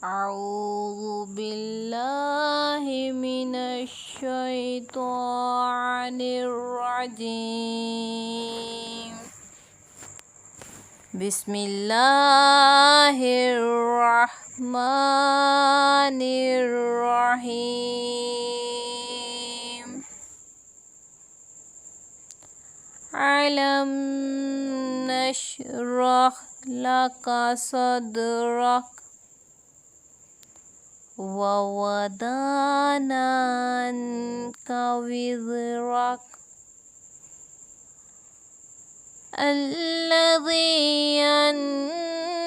أعوذ بالله من الشيطان الرجيم بسم الله الرحمن الرحيم ألم نشرح لك صدرك ووضعنا عنك وزرك الذي أنقض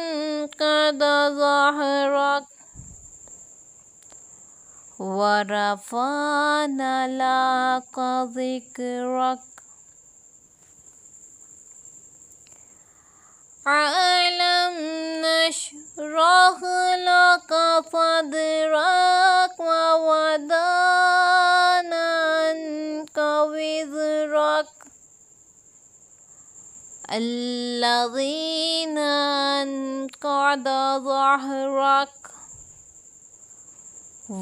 ظهرك ورفعنا لك ذكرك ألم نشرح لك صدرك ووضعنا عنك وزرك الذي أنقض ظهرك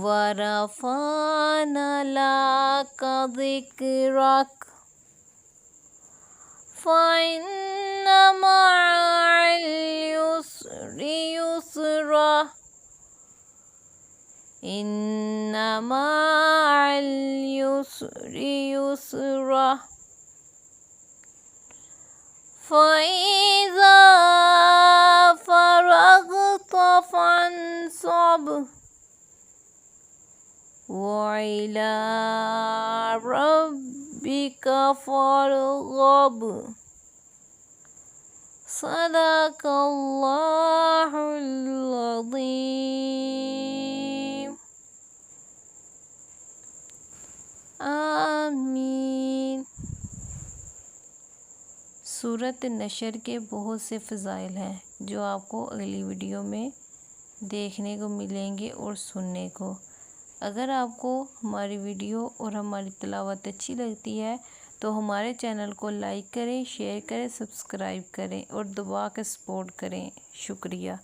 ورفعنا لك ذكرك فإن مع العسر يسرا إن مع العسر يسرا فإذا فرغت فانصب وإلى ربك فارغب صدق الله العظيم आमीन। सूरत नशर के बहुत से फ़ज़ाइल हैं जो आपको अगली वीडियो में देखने को मिलेंगे और सुनने को। अगर आपको हमारी वीडियो और हमारी तिलावत अच्छी लगती है तो हमारे चैनल को लाइक करें, शेयर करें, सब्सक्राइब करें और दुआ के सपोर्ट करें। शुक्रिया।